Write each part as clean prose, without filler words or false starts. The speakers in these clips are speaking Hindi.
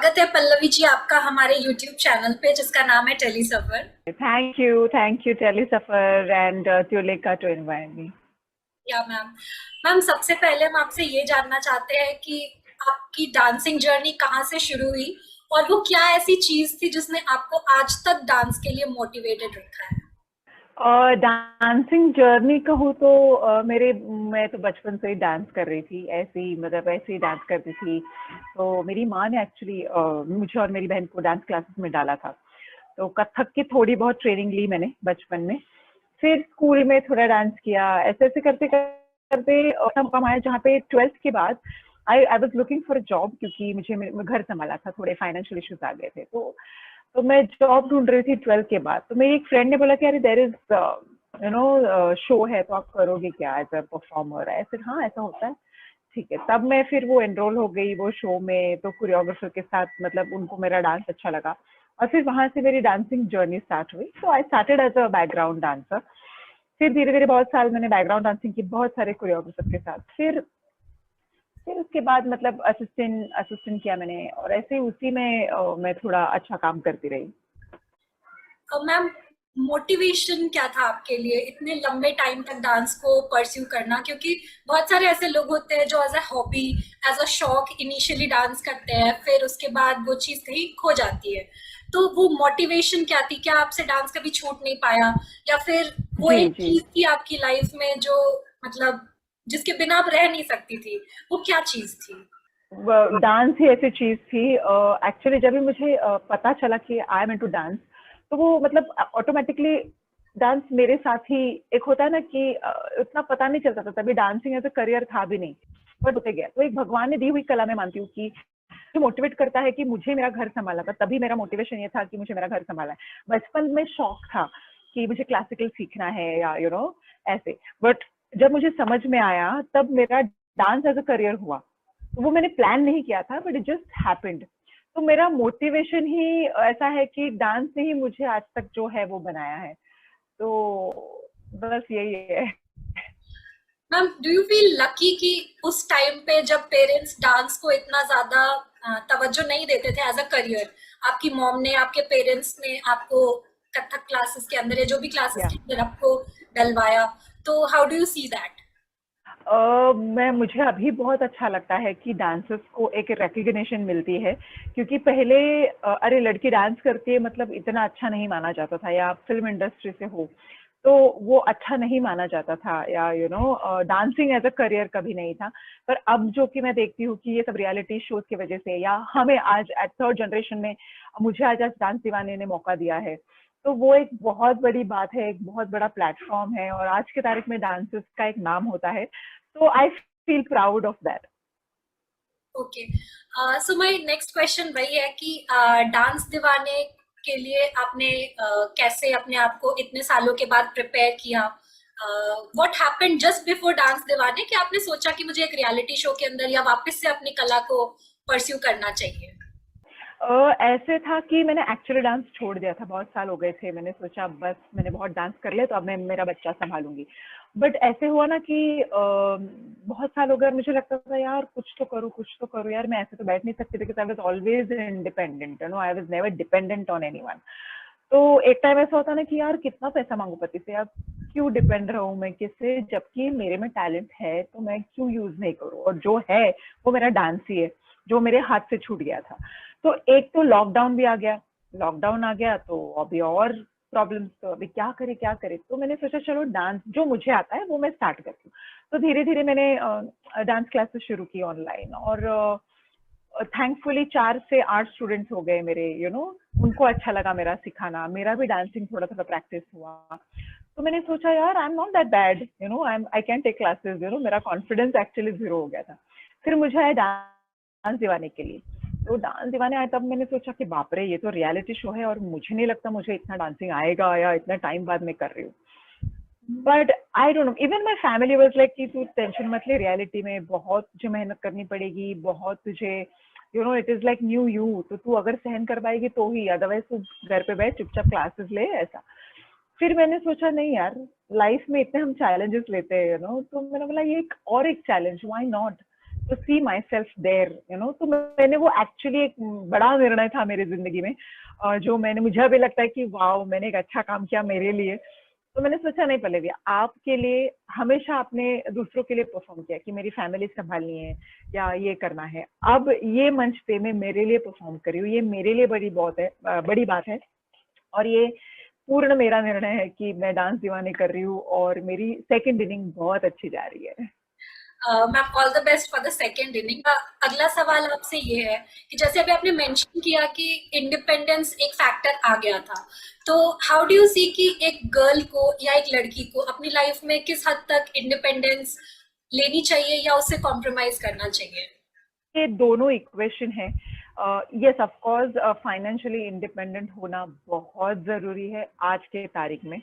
स्वागत है पल्लवी जी आपका हमारे YouTube चैनल पे जिसका नाम है टेली सफर। Thank you, Telly Safar and Tulika to invite me. या मैम। मैम सबसे पहले हम आपसे ये जानना चाहते हैं कि आपकी डांसिंग जर्नी कहाँ से शुरू हुई और वो क्या ऐसी चीज थी जिसने आपको आज तक डांस के लिए मोटिवेटेड रखा है। और डांसिंग जर्नी कहूँ तो मैं तो बचपन से ही डांस कर रही थी, ऐसे ही डांस करती थी। तो मेरी माँ ने एक्चुअली मुझे और मेरी बहन को डांस क्लासेस में डाला था। तो कथक की थोड़ी बहुत ट्रेनिंग ली मैंने बचपन में। फिर स्कूल में थोड़ा डांस किया, ऐसे ऐसे करते करते ऐसा मौका आया जहाँ पे 12th के बाद I I was looking for a job, क्योंकि मैं घर संभाला था, थोड़े फाइनेंशियल इश्यूज आ गए थे। तो मैं जॉब ढूंढ रही थी 12th के बाद। तो मेरी एक फ्रेंड ने बोला कि अरे देयर इज शो है, तो आप करोगे क्या एज अ परफॉर्मर? ऐसे हाँ, ऐसा होता है, ठीक है। तब मैं फिर वो एनरोल हो गई वो शो में, तो कोरियोग्राफर के साथ, मतलब उनको मेरा डांस अच्छा लगा और फिर वहां से मेरी डांसिंग जर्नी स्टार्ट हुई। तो I started as a background dancer. फिर धीरे धीरे बहुत साल मैंने बैकग्राउंड डांसिंग की बहुत सारे कोरियोग्राफर के साथ। फिर उसके बाद मतलब असिस्टेंट असिस्टेंट किया मैंने, और ऐसे उसी में मैं थोड़ा अच्छा काम करती रही। मैम मोटिवेशन क्या था आपके लिए इतने लंबे टाइम तक डांस को परस्यू करना, क्योंकि बहुत सारे ऐसे लोग होते हैं जो as a hobby as a शौक इनिशियली डांस करते हैं, फिर उसके बाद वो चीज कहीं खो जाती है। तो वो मोटिवेशन क्या थी? क्या आपसे डांस कभी छूट नहीं पाया, या फिर वो जी एक जी। चीज थी आपकी लाइफ में जो मतलब जिसके बिना आप रह नहीं सकती थी? वो क्या चीज थी? डांस ही ऐसी चीज थी। एक्चुअली जब भी मुझे पता चला कि आई एम इनटू डांस, तो वो मतलब ऑटोमेटिकली डांस मेरे साथ ही। एक होता है ना कि उतना पता नहीं चलता था तभी, डांसिंग एज अ करियर था भी नहीं, बट होते गया। तो एक भगवान ने दी हुई कला मैं मानती हूँ कि जो मोटिवेट करता है कि मुझे मेरा घर संभाला था, तभी मेरा मोटिवेशन ये था कि मुझे मेरा घर संभाला है। बचपन में शौक था कि मुझे क्लासिकल सीखना है या ऐसे। बट जब मुझे समझ में आया तब मेरा डांस एज अ करियर हुआ। तो वो मैंने प्लान नहीं किया था, बट इट जस्ट हैपेंड। तो मेरा मोटिवेशन ही ऐसा है कि डांस ने ही मुझे आज तक जो है वो बनाया है। तो बस यही है। Ma'am do you feel lucky कि उस टाइम पे जब पेरेंट्स डांस को इतना ज्यादा तवज्जो नहीं देते थे एज अ करियर, आपकी मॉम ने, आपके पेरेंट्स ने आपको कथक क्लासेस के अंदर या जो भी क्लासेस या के अंदर आपको डलवाया, तो how do you see that? मैं मुझे अभी बहुत अच्छा लगता है कि डांसर्स को एक रिकग्निशन मिलती है, क्योंकि पहले अरे लड़की डांस करती है मतलब इतना अच्छा नहीं माना जाता था, या फिल्म इंडस्ट्री से हो तो वो अच्छा नहीं माना जाता था, या डांसिंग एज अ करियर कभी नहीं था। पर अब जो कि मैं देखती हूँ कि ये सब रियलिटी शोज की वजह से, या हमें आज एट थर्ड जनरेशन में, मुझे आज आज डांस दीवाने ने मौका दिया है। तो वो एक बहुत बड़ी बात है, एक बहुत बड़ा प्लेटफॉर्म है, और आज की तारीख में डांसर्स का एक नाम होता है। So I feel proud of that. Okay, so my next question वही है कि डांस दीवाने के लिए आपने कैसे अपने आप को इतने सालों के बाद प्रिपेयर किया? What happened just before dance दीवाने कि आपने सोचा कि मुझे एक रियलिटी शो के अंदर या वापस से अपनी कला को परस्यू करना चाहिए? ऐसे था कि मैंने एक्चुअली डांस छोड़ दिया था, बहुत साल हो गए थे। मैंने सोचा बस मैंने बहुत डांस कर लिया, तो अब मैं मेरा बच्चा संभालूंगी। बट ऐसे हुआ ना कि बहुत साल हो गए, मुझे लगता था यार कुछ तो करूँ यार, मैं ऐसे तो बैठ नहीं सकती, because I was always independent, I was never dependent on anyone. तो एक टाइम ऐसा होता ना कि यार कितना पैसा मांगू पति से, यार क्यों डिपेंड रहूं मैं किससे, जबकि मेरे में टैलेंट है तो मैं क्यों यूज नहीं करूं, और जो है वो मेरा डांस ही है, जो मेरे हाथ से छूट गया था। तो एक तो लॉकडाउन भी आ गया, लॉकडाउन आ गया तो अभी और प्रॉब्लम्स, तो अभी क्या करे। तो मैंने सोचा चलो डांस जो मुझे आता है वो मैं स्टार्ट करती हूँ। तो धीरे धीरे मैंने डांस क्लासेस शुरू की ऑनलाइन, और थैंकफुली 4 से 8 स्टूडेंट्स हो गए मेरे, उनको अच्छा लगा मेरा सिखाना, मेरा भी डांसिंग थोड़ा थोड़ा प्रैक्टिस हुआ। तो मैंने सोचा यार I am not that bad, I can take classes, मेरा कॉन्फिडेंस एक्चुअली 0 हो गया था। फिर मुझे आया डांस दीवाने के लिए। तो डांस दीवाने आए तब मैंने सोचा कि बाप रे, ये तो रियलिटी शो है, और मुझे नहीं लगता मुझे इतना डांसिंग आएगा, या इतना टाइम बाद मैं कर रही हूँ। But I don't know, even my family was like कि तू टेंशन मत ले, रियलिटी में बहुत तुझे मेहनत करनी पड़ेगी, बहुत तुझे, it is like new you, तो तू अगर सहन कर पाएगी तो ही, अदरवाइज तू घर पे बैठ चुपचाप क्लासेस ले, ऐसा। फिर मैंने सोचा नहीं यार, लाइफ में इतने हम चैलेंजेस लेते हैं, तो मैंने बोला ये एक challenge, why not. To see myself there, तो मैंने वो एक्चुअली एक बड़ा निर्णय था मेरी जिंदगी में, जो मैंने, मुझे अभी लगता है कि वाओ मैंने एक अच्छा काम किया मेरे लिए। तो मैंने सोचा नहीं, पहले भी आपके लिए हमेशा आपने दूसरों के लिए परफॉर्म किया कि मेरी फैमिली संभालनी है या ये करना है। अब ये मंच पे मैं मेरे लिए परफॉर्म कर रही हूँ, ये मेरे लिए बड़ी बात है। और ये पूर्ण मेरा निर्णय है कि मैं डांस दीवानी कर रही हूँ और मेरी सेकंड इनिंग बहुत अच्छी जा रही है। Ma'am all the best for the second inning. अगला सवाल आपसे ये है कि जैसे अभी आपने मेंशन किया कि इंडिपेंडेंस एक फैक्टर आ गया था, तो हाउ डू यू सी कि एक गर्ल को या एक लड़की को अपनी लाइफ में किस हद तक इंडिपेंडेंस लेनी चाहिए या उससे कॉम्प्रोमाइज करना चाहिए? ये दोनों इक्वेशन है। Yes of course financially independent होना बहुत जरूरी है आज के तारीख में।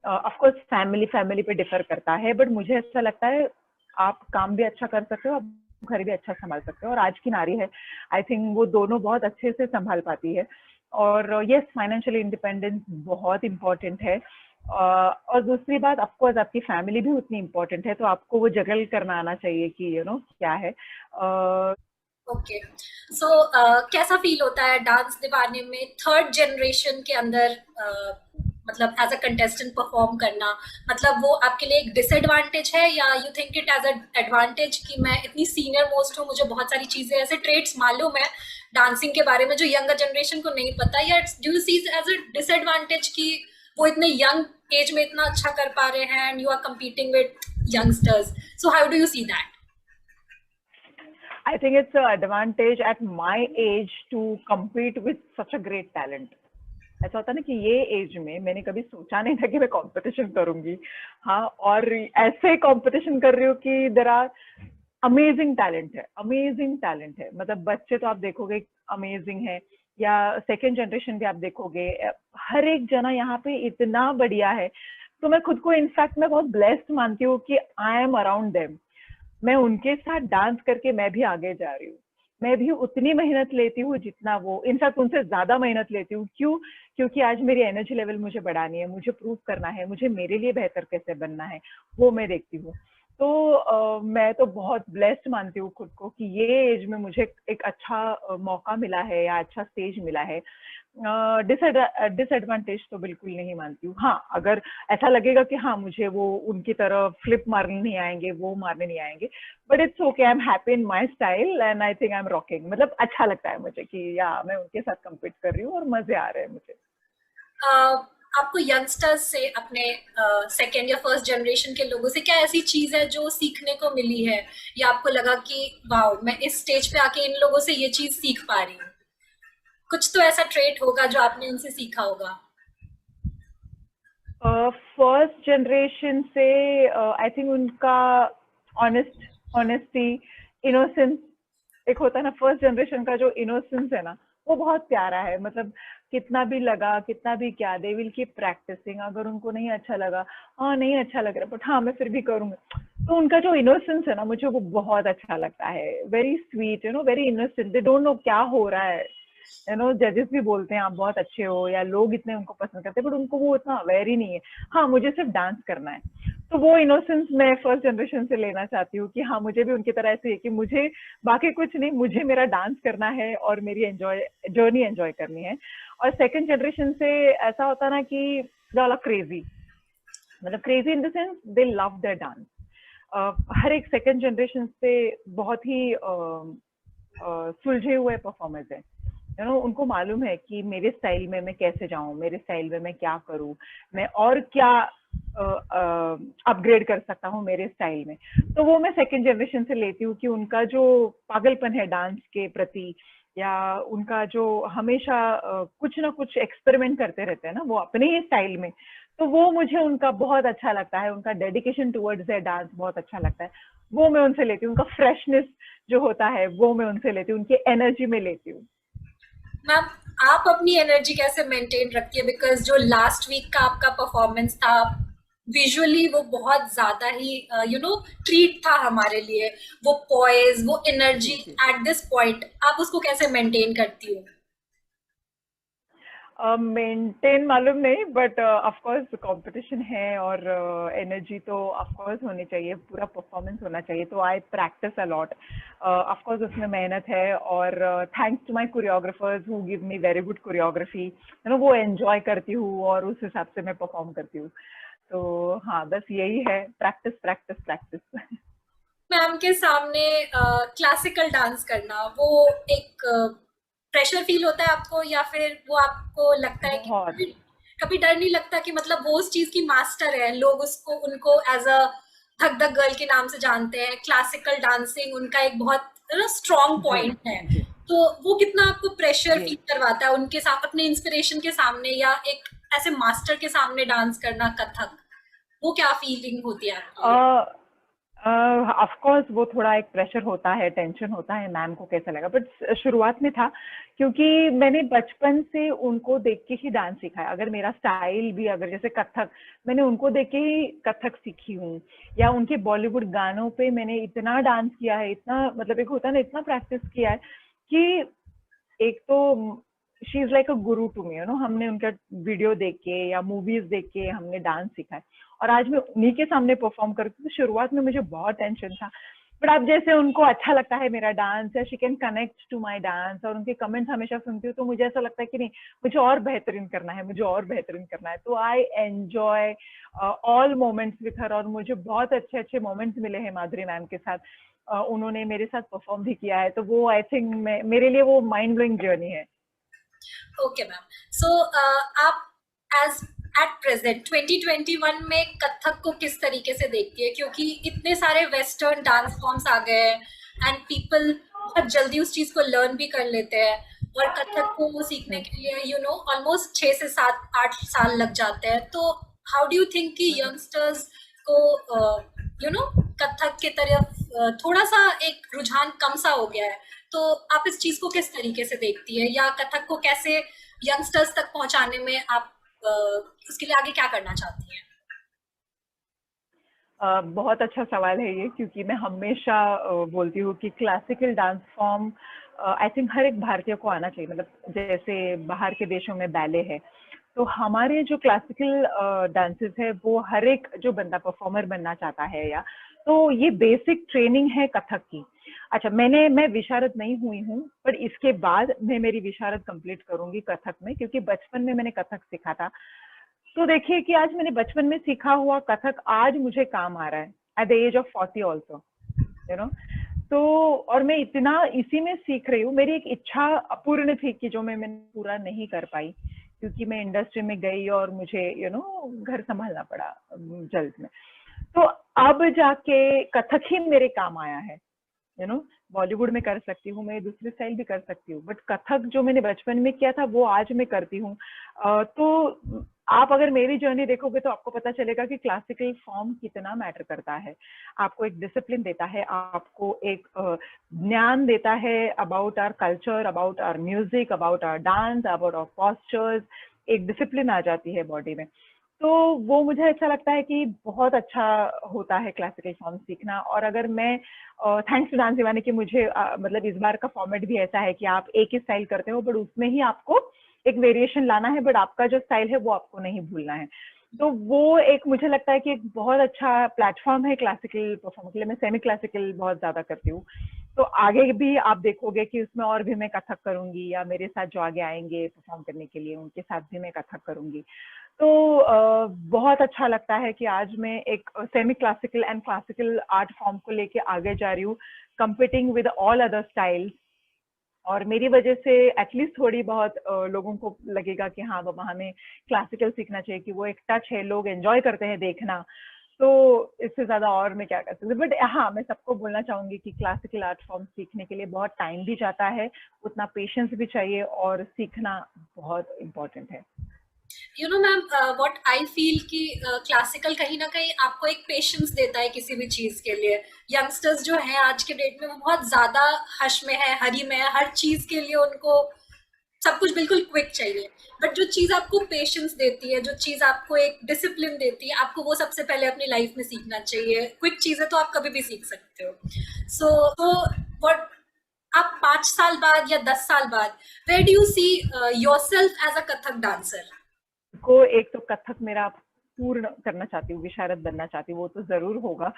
ऑफ कोर्स फैमिली फैमिली पे डिफर करता है, बट मुझे ऐसा लगता है आप काम भी अच्छा कर सकते हो, आप घर भी अच्छा संभाल सकते हो, और आज की नारी है आई थिंक वो दोनों बहुत अच्छे से संभाल पाती है। और यस फाइनेंशियल इंडिपेंडेंस बहुत इम्पोर्टेंट है। और दूसरी बात ऑफ कोर्स आपकी फैमिली भी उतनी इम्पोर्टेंट है, तो आपको वो जगल करना आना चाहिए कि क्या है। ओके, सो कैसा फील होता है डांस दीवाने में थर्ड जनरेशन के अंदर, मतलब एज अ कंटेस्टेंट परफॉर्म करना? मतलब वो आपके लिए एक डिसएडवांटेज है या you think it as a advantage कि मैं इतनी सीनियर मोस्ट हूँ, मुझे बहुत सारी चीजें ऐसे ट्रेड्स मालूम है डांसिंग के बारे में जो यंगर जनरेशन को नहीं पता, या do you see as a disadvantage कि वो इतने यंग एज में इतना अच्छा कर पा रहे हैं and you are competing with youngsters, so how do you see that? I think it's an advantage at my age to compete with such a great talent. ऐसा होता है ना कि ये एज में मैंने कभी सोचा नहीं था कि मैं कंपटीशन करूंगी। हाँ, और ऐसे कंपटीशन कर रही हूँ कि देयर आर अमेजिंग टैलेंट है, अमेजिंग टैलेंट है। मतलब बच्चे तो आप देखोगे अमेजिंग है, या सेकेंड जनरेशन भी आप देखोगे, हर एक जना यहाँ पे इतना बढ़िया है। तो मैं खुद को इनफैक्ट मैं बहुत ब्लेस्ड मानती हूँ कि आई एम अराउंड देम। मैं उनके साथ डांस करके मैं भी आगे जा रही हूँ। मैं भी उतनी मेहनत लेती हूँ जितना वो, इनफैक्ट उनसे ज्यादा मेहनत लेती हूँ। क्यों? क्योंकि आज मेरी एनर्जी लेवल मुझे बढ़ानी है, मुझे प्रूव करना है, मुझे मेरे लिए बेहतर कैसे बनना है वो मैं देखती हूँ। तो मैं तो बहुत ब्लेस्ड मानती हूँ खुद को कि ये एज में मुझे एक अच्छा मौका मिला है या अच्छा स्टेज मिला है। डिसएडवांटेज तो बिल्कुल नहीं मानती हूँ। हाँ, अगर ऐसा लगेगा कि हाँ मुझे वो उनकी तरह फ्लिप मारने नहीं आएंगे, वो मारने नहीं आएंगे, but it's okay, I am happy in my style and I think I am rocking. मतलब अच्छा लगता है मुझे कि या मैं उनके साथ कम्पीट कर रही हूँ और मजे आ रहे हैं मुझे। आपको यंगस्टर्स से, अपने सेकेंड या फर्स्ट जनरेशन के लोगों से क्या ऐसी चीज है जो सीखने को मिली है, या आपको लगा कि वाओ मैं इस स्टेज पे आके इन लोगों से ये चीज सीख पा रही हूँ? कुछ तो ऐसा ट्रेट होगा जो आपने उनसे सीखा होगा। फर्स्ट जनरेशन से आई थिंक उनका ऑनेस्टी, इनोसेंस, एक होता है ना फर्स्ट जनरेशन का जो इनोसेंस है ना, वो बहुत प्यारा है। मतलब कितना भी लगा, कितना भी क्या, दे विल कीप प्रैक्टिसिंग। अगर उनको नहीं अच्छा लगा, हाँ नहीं अच्छा लग रहा बट हाँ मैं फिर भी करूंगा। तो उनका जो इनोसेंस है ना, मुझे वो बहुत अच्छा लगता है। Very sweet, very innocent. They don't know क्या हो रहा है। जजेस भी बोलते हैं आप बहुत अच्छे हो, या लोग इतने उनको पसंद करते हैं, बट उनको वो उतना अवेयर ही नहीं है। हाँ, मुझे सिर्फ डांस करना है। तो वो इनोसेंस मैं फर्स्ट जनरेशन से लेना चाहती हूँ कि हाँ मुझे भी उनकी तरह ऐसे है कि मुझे बाकी कुछ नहीं, मुझे मेरा डांस करना है और मेरी जर्नी एंजॉय करनी है। और सेकंड जनरेशन से ऐसा होता ना कि दे क्रेजी, मतलब crazy in the sense they love their dance. हर एक सेकंड जनरेशन से बहुत ही सुलझे हुए परफॉर्मेंस है। उनको मालूम है कि मेरे स्टाइल में मैं कैसे जाऊं, मेरे स्टाइल में मैं क्या करूं, मैं और क्या अपग्रेड कर सकता हूँ मेरे स्टाइल में। तो वो मैं सेकंड जनरेशन से लेती हूँ कि उनका जो पागलपन है डांस के प्रति, या उनका जो हमेशा कुछ ना कुछ एक्सपेरिमेंट करते रहते हैं ना वो अपने ही स्टाइल में, तो वो मुझे उनका बहुत अच्छा लगता है। उनका डेडिकेशन टुवर्ड्स है डांस बहुत अच्छा लगता है। वो मैं उनसे लेती हूँ। उनका फ्रेशनेस जो होता है वो मैं उनसे लेती हूँ, उनकी एनर्जी में लेती हूँ। मैम, आप अपनी एनर्जी कैसे मेंटेन रखती है? बिकॉज जो लास्ट वीक का आपका परफॉर्मेंस था, विजुअली वो बहुत ज्यादा ही ट्रीट था हमारे लिए। वो पॉइज, वो एनर्जी जी जी। एट दिस पॉइंट, आप उसको कैसे मेंटेन करती हो? मेंटेन मालूम नहीं, बट ऑफ कोर्स कंपटीशन है और एनर्जी तो ऑफ कोर्स होनी चाहिए, पूरा परफॉर्मेंस होना चाहिए, तो I practice a lot. Of course उसमें मेहनत है, और thanks to my choreographers who give me very good choreography, वो एंजॉय करती हूँ और उस हिसाब से मैं परफॉर्म करती हूँ। तो हाँ, बस यही है, प्रैक्टिस प्रैक्टिस प्रैक्टिस। मैम के सामने क्लासिकल डांस करना वो एक प्रेशर फील होता है आपको, या फिर वो आपको लगता है कि बहुत। कभी डर नहीं लगता कि मतलब वो उस चीज की मास्टर है, लोग उसको उनको एज अ धक धक गर्ल के नाम से जानते हैं, क्लासिकल डांसिंग उनका एक बहुत स्ट्रॉन्ग जी पॉइंट है, जी तो वो कितना आपको प्रेशर जी। फील करवाता है उनके साथ अपने इंस्पिरेशन के सामने, या एक ऐसे मास्टर के सामने डांस करना कथक, वो क्या फीलिंग होती है आपके लिए? ऑफ कोर्स वो थोड़ा एक प्रेशर होता है, टेंशन होता है, मैम को कैसा लगा, बट शुरुआत में था, क्योंकि मैंने बचपन से उनको देख के ही डांस सीखा है। अगर मेरा स्टाइल भी, अगर जैसे कथक, मैंने उनको देख के ही कथक सीखी हूँ, या उनके बॉलीवुड गानों पे मैंने इतना डांस किया है, इतना मतलब एक होता है ना, इतना प्रैक्टिस किया है कि एक तो she is like a Guru to me, हमने उनका वीडियो देख के या मूवीज देख के हमने डांस सीखा है, और आज मैं उन्हीं के सामने परफॉर्म करती हूँ। तो शुरुआत में मुझे बहुत टेंशन था, बट अब जैसे उनको अच्छा लगता है मेरा डांस, या she can connect to my dance, और उनके कमेंट्स हमेशा सुनती हूँ, तो मुझे ऐसा लगता है कि नहीं, मुझे और बेहतरीन करना है, मुझे और बेहतरीन करना है। तो I enjoy all moments with her, और मुझे बहुत अच्छे अच्छे मोमेंट्स मिले हैं माधुरी मैम के साथ। उन्होंने मेरे साथ परफॉर्म भी किया है, तो वो आई थिंक मेरे लिए वो माइंड ब्लोइंग जर्नी है। ओके मैम, सो आप एज एट प्रेजेंट 2021 में कथक को किस तरीके से देखती है, क्योंकि इतने सारे वेस्टर्न डांस फॉर्म्स आ गए हैं एंड पीपल बहुत जल्दी उस चीज को लर्न भी कर लेते हैं, और कथक को वो सीखने के लिए ऑलमोस्ट 6 से 8 साल लग जाते हैं, तो हाउ डू यू थिंक कि यंगस्टर्स को कथक की तरफ थोड़ा सा एक रुझान कम सा हो गया है, तो आप इस चीज को किस तरीके से देखती है, या कथक को कैसे यंगस्टर्स तक पहुंचाने में आप उसके लिए आगे क्या करना चाहती हैं? बहुत अच्छा सवाल है ये, क्योंकि मैं हमेशा बोलती हूँ कि classical dance form I think हर एक भारतीय को आना चाहिए। मतलब जैसे बाहर के देशों में बैले है, तो हमारे जो क्लासिकल डांसेस है, वो हर एक जो बंदा परफॉर्मर बनना चाहता है, या तो ये बेसिक ट्रेनिंग है कथक की। अच्छा, मैं विशारद नहीं हुई हूँ, पर इसके बाद मैं मेरी विशारद कंप्लीट करूंगी कथक में, क्योंकि बचपन में मैंने कथक सीखा था। तो देखिए कि आज मैंने बचपन में सीखा हुआ कथक आज मुझे काम आ रहा है at the age of 40 also, you know. तो और मैं इतना इसी में सीख रही हूँ। मेरी एक इच्छा अपूर्ण थी कि जो मैंने पूरा नहीं कर पाई, क्योंकि मैं इंडस्ट्री में गई और मुझे घर संभालना पड़ा जल्द में। तो अब जाके कथक ही मेरे काम आया है, बॉलीवुड में कर सकती हूँ, मैं दूसरे स्टाइल भी कर सकती हूँ, बट कथक जो मैंने बचपन में किया था वो आज मैं करती हूँ। तो आप अगर मेरी जर्नी देखोगे तो आपको पता चलेगा कि क्लासिकल फॉर्म कितना मैटर करता है। आपको एक डिसिप्लिन देता है, आपको एक ज्ञान देता है about our culture, about our music, about our dance, about our postures. एक डिसिप्लिन आ जाती है बॉडी में। तो वो मुझे ऐसा लगता है कि बहुत अच्छा होता है क्लासिकल फॉर्म सीखना। और अगर मैं थैंक्स टू डांस दीवाने कि मुझे मतलब इस बार का फॉर्मेट भी ऐसा है कि आप एक ही स्टाइल करते हो, बट उसमें ही आपको एक वेरिएशन लाना है, बट आपका जो स्टाइल है वो आपको नहीं भूलना है। तो वो एक मुझे लगता है कि एक बहुत अच्छा प्लेटफॉर्म है क्लासिकल परफॉर्म के लिए। मैं सेमी क्लासिकल बहुत ज्यादा करती हूँ, तो आगे भी आप देखोगे कि उसमें और भी मैं कथक करूंगी, या मेरे साथ जो आगे आएंगे परफॉर्म करने के लिए उनके साथ भी मैं कथक करूंगी। तो बहुत अच्छा लगता है कि आज मैं एक semi classical and classical art form को लेके आगे जा रही हूँ, competing with all other styles. और मेरी वजह से एटलीस्ट थोड़ी बहुत लोगों को लगेगा कि हाँ बाबा, हमें क्लासिकल सीखना चाहिए, कि वो एक टच है, लोग एंजॉय करते हैं देखना। तो इससे ज्यादा और मैं क्या कर सकती हूँ। बट हाँ, मैं सबको बोलना चाहूंगी कि क्लासिकल आर्ट फॉर्म सीखने के लिए बहुत टाइम भी जाता है, उतना पेशेंस भी चाहिए, और सीखना बहुत इम्पोर्टेंट है। मैम, व्हाट आई फील कि क्लासिकल कहीं ना कहीं आपको एक पेशेंस देता है किसी भी चीज के लिए। यंगस्टर्स जो हैं आज के डेट में वो बहुत ज्यादा हश में है, हरी में है, हर चीज के लिए उनको सब कुछ बिल्कुल क्विक चाहिए, बट जो चीज आपको पेशेंस देती है, जो चीज आपको एक डिसिप्लिन देती है, आपको वो सबसे पहले अपनी लाइफ में सीखना चाहिए। क्विक चीजें तो आप कभी भी सीख सकते हो। सो व्हाट आप 5 साल बाद या 10 साल बाद, where do you see yourself as a Kathak dancer? को एक तो कथक मेरा पूर्ण करना चाहती हूँ, विशारद बनना चाहती हूँ, वो तो ज़रूर होगा।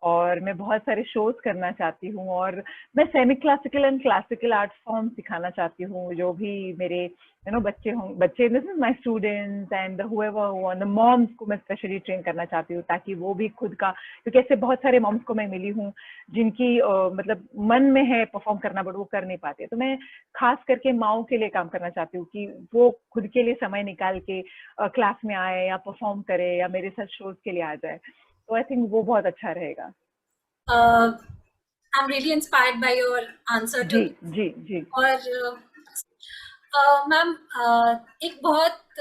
और मैं बहुत सारे शोज़ करना चाहती हूँ, और मैं semi classical and classical art form सिखाना चाहती हूँ। जो भी मेरे बच्चे this is my students and whoever who are the moms को मैं स्पेशली ट्रेन करना चाहती हूँ, ताकि वो भी खुद का, क्योंकि ऐसे बहुत सारे मॉम्स को मैं मिली हूँ जिनकी मतलब मन में है परफॉर्म करना, बट वो कर नहीं पाते। तो मैं खास करके माँओं के लिए काम करना चाहती हूँ कि वो खुद के लिए समय निकाल के क्लास में आए या परफॉर्म करे या मेरे साथ शोज के लिए आ जाए। तो आई थिंक वो बहुत अच्छा रहेगा। I am really inspired by your answer to जी दिस। जी जी और मैम, एक बहुत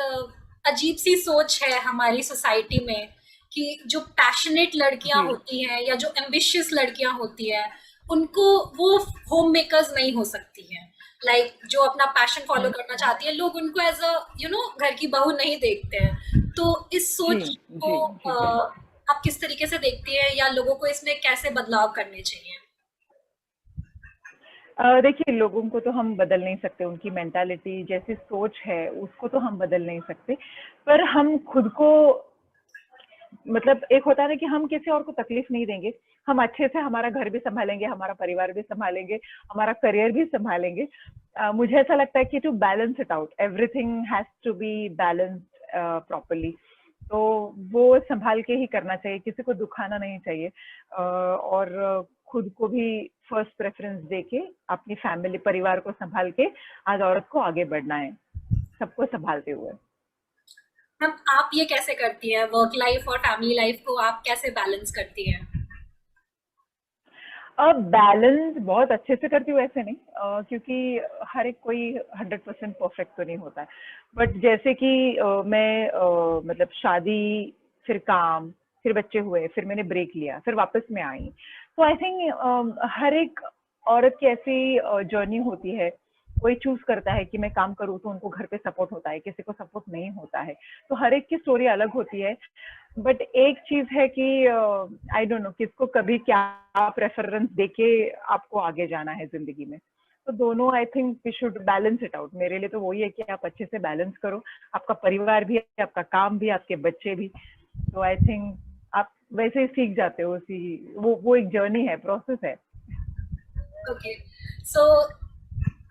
अजीब सी सोच है हमारी सोसाइटी में कि जो पैशनेट लड़कियां जी होती हैं या जो एम्बिशियस लड़कियां होती हैं, उनको वो होम मेकर्स नहीं हो सकती हैं। जो अपना पैशन फॉलो हम्म, करना चाहती है, लोग उनको एज अ घर की बहू नहीं देखते हैं। तो इस जी सोच को जी जी जी आप किस तरीके से देखती हैं, या लोगों को इसमें कैसे बदलाव करने चाहिए? देखिए, लोगों को तो हम बदल नहीं सकते, उनकी मेंटालिटी जैसी सोच है उसको तो हम बदल नहीं सकते। पर हम खुद को, मतलब एक होता है ना कि हम किसी और को तकलीफ नहीं देंगे, हम अच्छे से हमारा घर भी संभालेंगे, हमारा परिवार भी संभालेंगे, हमारा करियर भी संभालेंगे। मुझे ऐसा लगता है कि to balance it out, everything has to be balanced properly. तो वो संभाल के ही करना चाहिए, किसी को दुखाना नहीं चाहिए। और खुद को भी फर्स्ट प्रेफरेंस देके अपनी फैमिली परिवार को संभाल के आज औरत को आगे बढ़ना है, सबको संभालते हुए। मैम, आप ये कैसे करती हैं? वर्क लाइफ और फैमिली लाइफ को आप कैसे बैलेंस करती हैं? अब बैलेंस बहुत अच्छे से करती हूँ, ऐसे नहीं, क्योंकि हर एक कोई 100% परफेक्ट तो नहीं होता है। बट जैसे कि मतलब शादी, फिर काम, फिर बच्चे हुए, फिर मैंने ब्रेक लिया, फिर वापस में आई। तो आई थिंक हर एक औरत की ऐसी जर्नी होती है। कोई चूज करता है कि मैं काम करूँ तो उनको घर पे सपोर्ट होता है, किसी को सपोर्ट नहीं होता है। तो हर एक की स्टोरी अलग होती है। बट एक चीज है कि आई डोंट नो किसको कभी क्या प्रेफरेंस देके आपको आगे जाना है जिंदगी में। तो दोनों I think we should balance it out. मेरे लिए तो वही है कि आप अच्छे से बैलेंस करो, आपका परिवार भी, आपका काम भी, आपके बच्चे भी। तो आई थिंक आप वैसे ही सीख जाते हो, उसी वो एक जर्नी है, प्रोसेस है। ओके, सो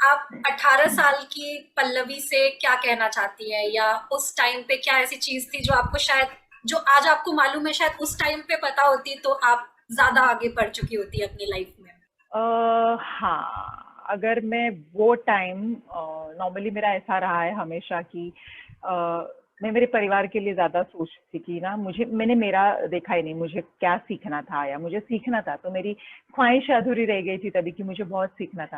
आप 18 साल की पल्लवी से क्या कहना चाहती हैं, या उस टाइम पे क्या ऐसी चीज थी जो आपको शायद, जो आज आपको मालूम है, शायद उस टाइम पे पता होती तो आप ज्यादा आगे बढ़ चुकी होती अपनी लाइफ में? हाँ, अगर मैं वो टाइम, नॉर्मली मेरा ऐसा रहा है हमेशा कि अ, मैं मेरे परिवार के लिए ज़्यादा सोचती थी ना। मैंने मेरा देखा ही नहीं, मुझे क्या सीखना था या मुझे सीखना था, तो मेरी ख्वाहिश अधूरी रह गई थी तभी कि मुझे बहुत सीखना था।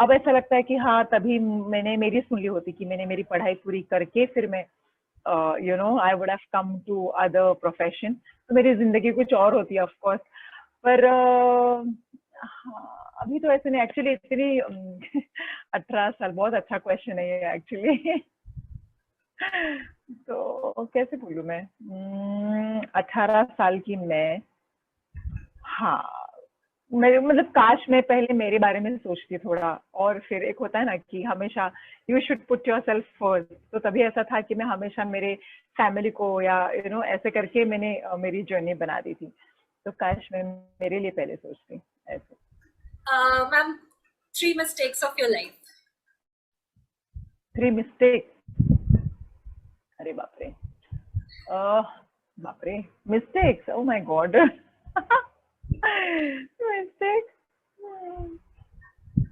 अब ऐसा लगता है कि हाँ, तभी मैंने मेरी सुन ली होती कि मैंने मेरी पढ़ाई पूरी करके फिर मैं I would have come to other profession, तो मेरी ज़िंदगी कुछ और होती ऑफ कोर्स। पर हाँ, अभी तो ऐसे नहीं एक्चुअली इतनी 18 साल बहुत अच्छा क्वेश्चन है ये एक्चुअली। तो कैसे बोलूँ मैं, 18 साल की मैं, हाँ, मेरे मतलब काश मैं पहले मेरे बारे में सोचती थोड़ा। और फिर एक होता है ना कि हमेशा you should put your self first, तो तभी ऐसा था कि मैं हमेशा मेरे फैमिली को या ऐसे करके मैंने मेरी जर्नी बना दी थी। तो काश मैं मेरे लिए पहले सोचती ऐसे। Ma'am, 3 mistakes of your life. 3 mistake, अरे बाप रे, बाप रे, mistakes, oh my God. Mistake,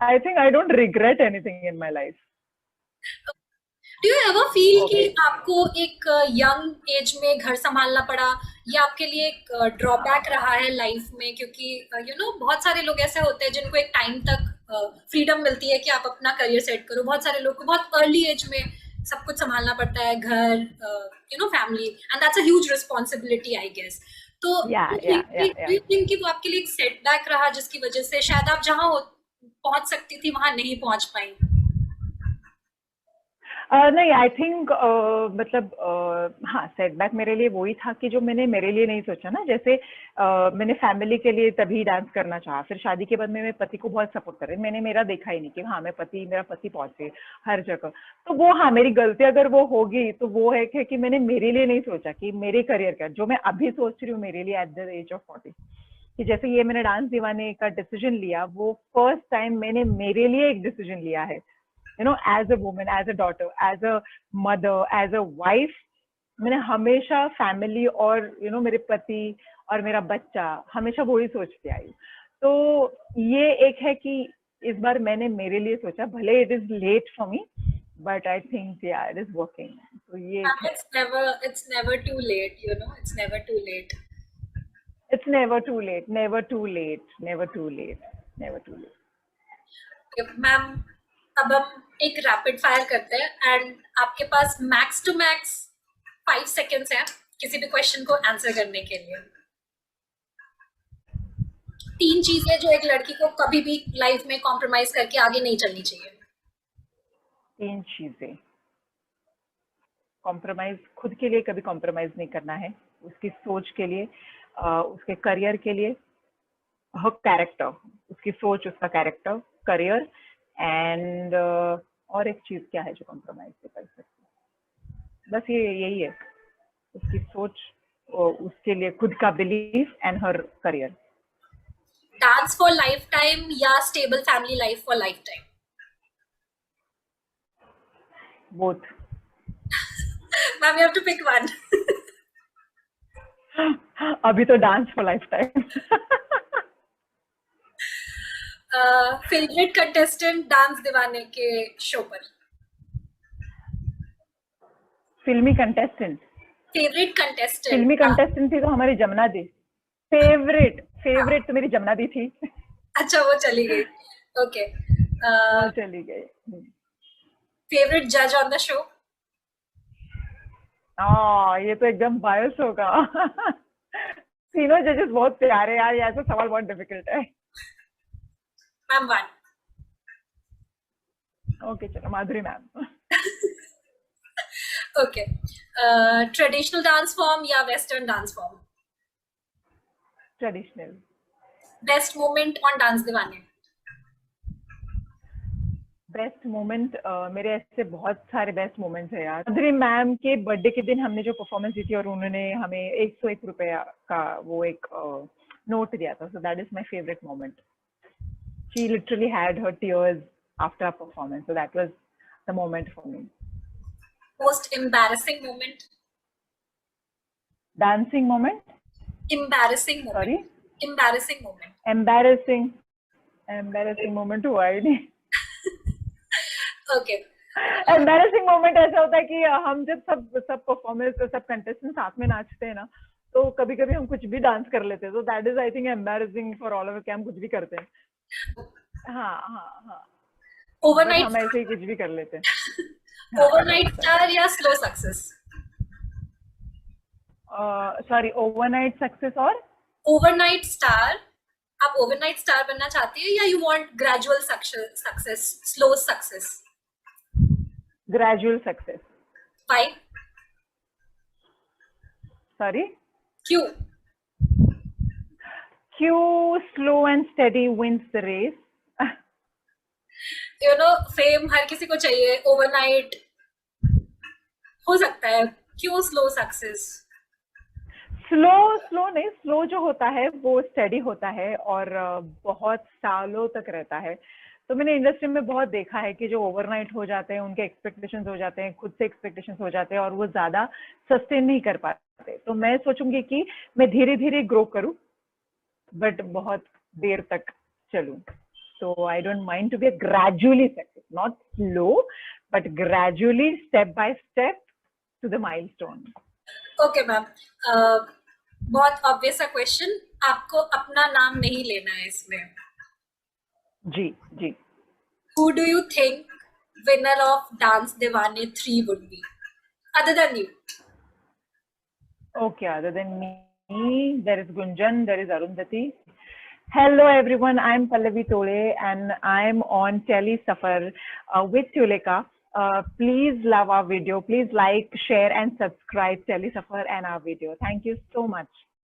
I think I don't regret anything in my life. Do you ever feel कि ओके, आपको एक यंग एज में घर संभालना पड़ा, या आपके लिए एक ड्रॉबैक रहा है लाइफ में? क्योंकि बहुत सारे लोग ऐसे होते हैं जिनको एक टाइम तक फ्रीडम मिलती है कि आप अपना करियर सेट करो। बहुत सारे लोग को बहुत अर्ली एज में सब कुछ संभालना पड़ता है, घर, family, and that's a huge responsibility, I guess. तो या या या या। डू यू थिंक कि वो आपके लिए एक सेटबैक रहा, जिसकी वजह से शायद आप जहां पहुंच सकती थी वहां नहीं पहुंच पाई? नहीं, आई थिंक मतलब हाँ, सेटबैक मेरे लिए वही था कि जो मैंने मेरे लिए नहीं सोचा ना, जैसे मैंने फैमिली के लिए तभी डांस करना चाहा, फिर शादी के बाद में मेरे पति को बहुत सपोर्ट कर रहे, मैंने मेरा देखा ही नहीं कि हाँ मेरा पति पहुंचे हर जगह। तो वो हाँ, मेरी गलती अगर वो होगी तो वो है कि मैंने मेरे लिए नहीं सोचा कि मेरे करियर का जो मैं अभी सोच रही हूँ मेरे लिए एट द एज ऑफ 40, कि जैसे ये मैंने डांस दीवाने का डिसीजन लिया, वो फर्स्ट टाइम मैंने मेरे लिए एक डिसीजन लिया है, you know, as a woman, as a daughter, as a mother, as a wife. मैंने हमेशा फैमिली और मेरे पति और मेरा बच्चा, हमेशा वही सोचती आई। तो ये एक है कि इस बार मैंने मेरे लिए सोचा, भले it is late for me, but I think yeah it is working. तो ये एक है। It's never too late, you know, it's never too late. It's never too late, never too late, never too late, never too late. Ma'am, अब हम एक रैपिड फायर करते हैं एंड आपके पास मैक्स टू मैक्स 5 सेकेंड्स है किसी भी क्वेश्चन को आंसर करने के लिए। 3 चीजें जो एक लड़की को कभी भी लाइफ में कॉम्प्रोमाइज करके आगे नहीं चलनी चाहिए। 3 चीजें। कॉम्प्रोमाइज खुद के लिए कभी कॉम्प्रोमाइज नहीं करना है, उसकी सोच के लिए, उसके करियर के लिए, हर कैरेक्टर, उसकी सोच, उसका कैरेक्टर, करियर, एंड और एक चीज क्या है जो कॉम्प्रोमाइज से कर सकते, बस ये यही है, उसकी सोच, उसके लिए खुद का belief and her career. Dance for life time या stable family life for life time? Both. Ma'am, you have to pick one. अभी तो dance for life time. Favourite contestant dance Deewane के शो पर? फिल्मी कंटेस्टेंट? Favourite contestant? फिल्मी कंटेस्टेंट थी तो हमारी जमुना दी। फेवरेट तो मेरी जमुना दी थी। अच्छा, वो चली गई। ओके। वो चली गई। फेवरेट जज ऑन द शो? ये तो एकदम बायस होगा। तीनों जजेस बहुत प्यारे यार, ऐसा सवाल बहुत डिफिकल्ट है। Ma'am, one. ओके, चलो Madhuri ma'am. Okay. Traditional dance form या western dance form? Traditional. Best moment on dance Deewane? Best moment, मेरे ऐसे बहुत सारे बेस्ट मोमेंट्स है यार। माधुरी मैम के बर्थडे के दिन हमने जो परफॉर्मेंस दी थी और उन्होंने हमें 101 रुपया का वो एक नोट दिया था, so that is my favourite moment. She literally had her tears after our performance, so that was the moment for me. Most embarrassing moment? Dancing moment? Embarrassing moment? Sorry, embarrassing moment? Embarrassing moment हुआ ही नहीं। ओके। एम्बैरेसिंग मोमेंट ऐसा होता है कि हम जब सब परफॉर्मेंस, सब कंटेस्टेंट साथ में नाचते हैं ना, तो कभी कभी हम कुछ भी डांस कर लेते हैं, तो that is I think embarrassing for all of us, हम कुछ भी करते हैं। हाँ हाँ हाँ, ओवरनाइट? हम ऐसे ही कुछ भी कर लेते हैं। ओवरनाइट स्टार या slow success? Sorry, overnight success और ओवरनाइट स्टार, आप ओवरनाइट स्टार बनना चाहती है या you want gradual success, slow success? Gradual success. Why? Sorry, क्यों? Slow and steady wins the race. You know, fame हर किसी को चाहिए, ओवरनाइट हो सकता है, क्यों स्लो सक्सेस? स्लो नहीं, स्लो जो होता है वो स्टडी होता है और बहुत सालों तक रहता है। तो मैंने इंडस्ट्री में बहुत देखा है कि जो ओवरनाइट हो जाते हैं, उनके एक्सपेक्टेशंस हो जाते हैं, खुद से एक्सपेक्टेशंस हो जाते हैं और वो ज्यादा सस्टेन नहीं कर पाते। तो मैं सोचूंगी कि मैं धीरे धीरे ग्रो करूं, बट बहुत देर तक चलूं। तो I don't mind to be a gradually success, not slow but gradually, step by step to the milestone. Okay ma'am, बहुत ऑब्वियस सा क्वेश्चन, आपको अपना नाम नहीं लेना है इसमें। जी जी। Who do you think winner of Dance Divane 3 would be, other than you? Okay, other than me, there is Gunjan, there is Arundhati. Hello everyone, I am Pallavi Tole and I am on Telly Safar with Tuleka. Please love our video. Please like, share, and subscribe Telesuffer and our video. Thank you so much.